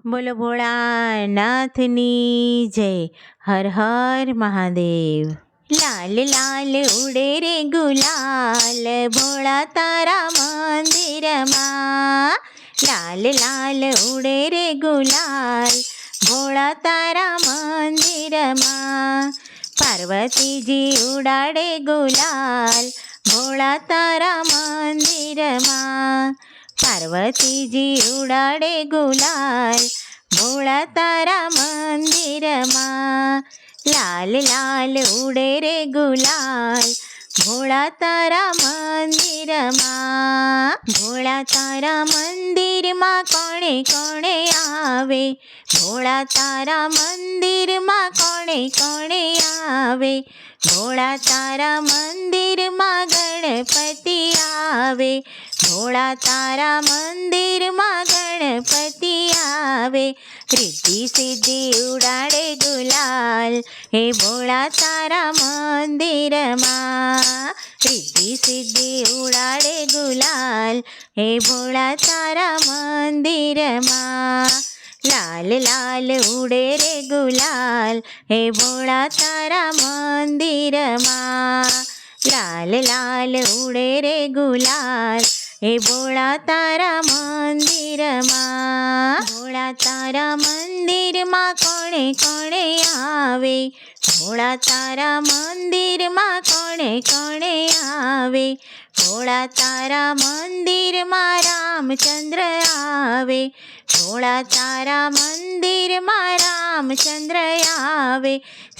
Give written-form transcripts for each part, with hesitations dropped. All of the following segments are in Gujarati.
બોલો ભોળાનાથની જય. હર હર મહાદેવ. લાલ લાલ ઉડે રે ગુલાલ ભોળા તારા મંદિરમાં. લાલ લાલ ઉડે રે ગુલાલ ભોળા તારા મંદિરમાં. પાર્વતીજી ઉડાડે ગુલાલ ભોળા તારા મંદિરમાં. પાર્વતીજી ઉડાડે ગુલાલ ભોળા તારા મંદિરમાં. લાલ લાલ ઉડે રે ગુલાલ ભોળા તારા મંદિરમાં. ભોળા તારા મંદિરમાં કોણે કોણે આવે. ભોળા તારા મંદિરમાં કોણે કોણે આવે. ભોળા તારા મંદિરમાં ગણપતિ આવે. ભોળા તારા મંદિરમાં ગણપતિ આવે. રિદ્ધિ સિદ્ધિ ઉડાડે ગુલાલ હે ભોળા તારા મંદિરમાં. રિદ્ધિ સિદ્ધિ ઉડાડે ગુલાલ હે ભોળા તારા મંદિરમાં. લાલ લાલ ઉડે રે ગુલાલ હે ભોળા તારા મંદિરમાં. લાલ લાલ ઉડે રે ગુલાલ હે ભોળા તારા મંદિરમાં. ભોળા તારા મંદિરમાં કોણે કોણે આવે. ભોળા તારા મંદિરમાં કોણે કોણે આવે. ભોળા તારા મંદિરમાં રામચંદ્ર આવે. ભોળા તારા મંદિરમાં રામચંદ્ર આવે.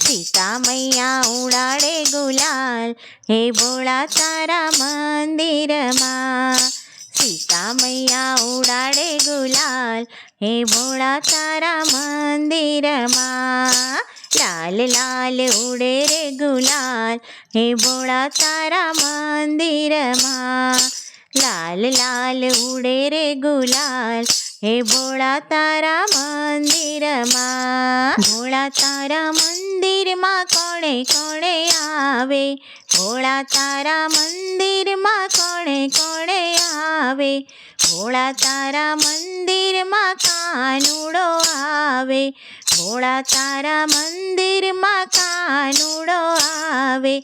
સીતા મૈયા ઉડાડે ગુલાલ હે ભોળા તારા મંદિરમાં. સીતા મૈયા ઉડાડે ગુલાલ હે ભોળા તારા મંદિરમાં. લાલ લાલ ઉડે રે ગુલાલ હે ભોળા તારા મંદિરમાં. લાલ લાલ ઉડે રે ગુલાલ હે ભોળા તારા મંદિરમાં. ભોળા તારા મંદિરમાં કોણે કોણે આવે. ભોળા તારા મંદિરમાં કોણે કોણે આવે. ભોળા તારા મંદિરમાં કાનુડો આવે. ભોળા તારા મંદિરમાં કાનુડો આવે.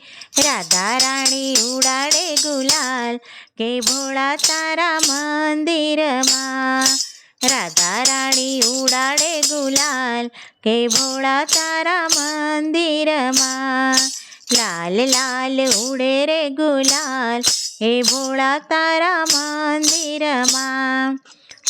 રાધા રાણી ઉડાડે ગુલાલ કે ભોળા તારા મંદિરમાં. રાધા રાણી ઉડાડે ગુલાલ કે ભોળા તારા મંદિરમાં. લાલ લાલ ઉડે રે ગુલાલ હે ભોળા તારા મંદિરમાં.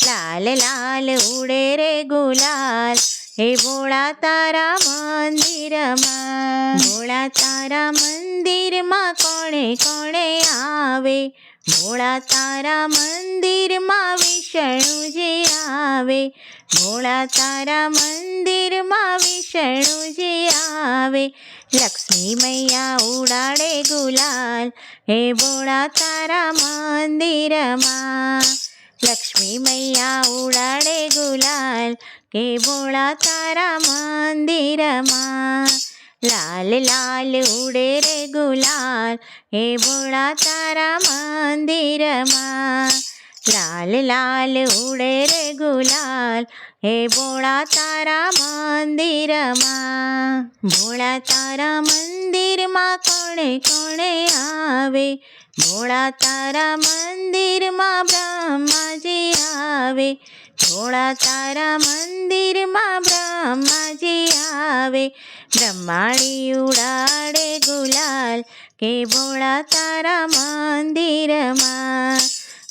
લાલ લાલ ઉડે રે ગુલાલ હે ભોળા તારા મંદિરમાં. ભોળા તારા મંદિરમાં કોણે કોણે આવે. ભોળા તારા મંદિરમાં વિષ્ણુજી આવે. ભોળા તારા મંદિરમાં વિષ્ણુજી આવે. લક્ષ્મી મૈયા ઉડાડે ગુલાલ હે ભોળા તારા મંદિરમાં. લક્ષ્મી મૈયા ઉડાડે ગુલાલ કે ભોળા તારા મંદિરમાં. લાલ લાલ ઉડે રે ગુલાલ હે ભોળા તારા મંદિરમાં. લાલ લાલ ઉડે રે ગુલાલ હે ભોળા તારા મંદિરમાં. ભોળા તારા મંદિરમાં કોણે કોણે આવે. ભોળા તારા મંદિરમાં બ્રહ્માજી આવે. ભોળા તારા મંદિરમાં બ્રહ્માજી આવે. બ્રહ્માણી ઉડાડે ગુલાલ કે ભોળા તારા મંદિરમાં.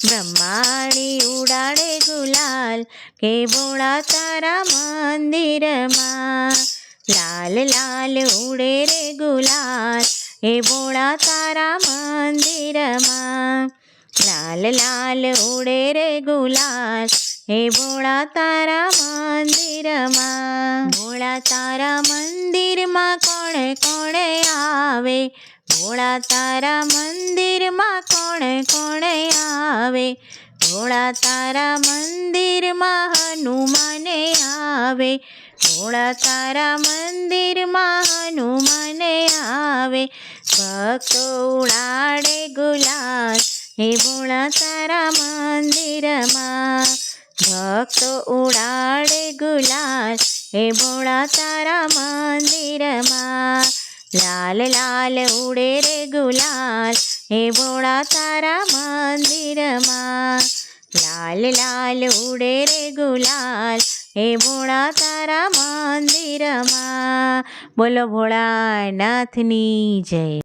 બ્રહ્માણી ઉડાડે ગુલાલ કે ભોળા તારા મંદિરમાં. લાલ લાલ ઉડે રે ગુલાલ હે ભોળા તારા મંદિરમાં. લાલ લાલ ઉડે રે ગુલાલ હે ભોળા તારા મંદિરમાં. ભોળા તારા મંદિરમાં કોણે કોણે આવે. ભોળા તારા મંદિરમાં કોણે કોણે આવે. ભોળા તારા મંદિરમાં હનુમાને આવે. ભોળા તારા મંદિરમાં હનુમાને આવે. ભક્તો ઉડાડે ગુલાલ હે ભોળા તારા મંદિરમાં. ભક્તો ઉડાડે ગુલાલ એ ભોળા તારા મંદિરમાં. લાલ લાલ ઉડે રે ગુલાલ એ ભોળા તારા મંદિરમાં. લાલ લાલ ઉડે રે ગુલાલ એ ભોળા તારા મંદિરમાં. બોલો ભોળાનાથની જય.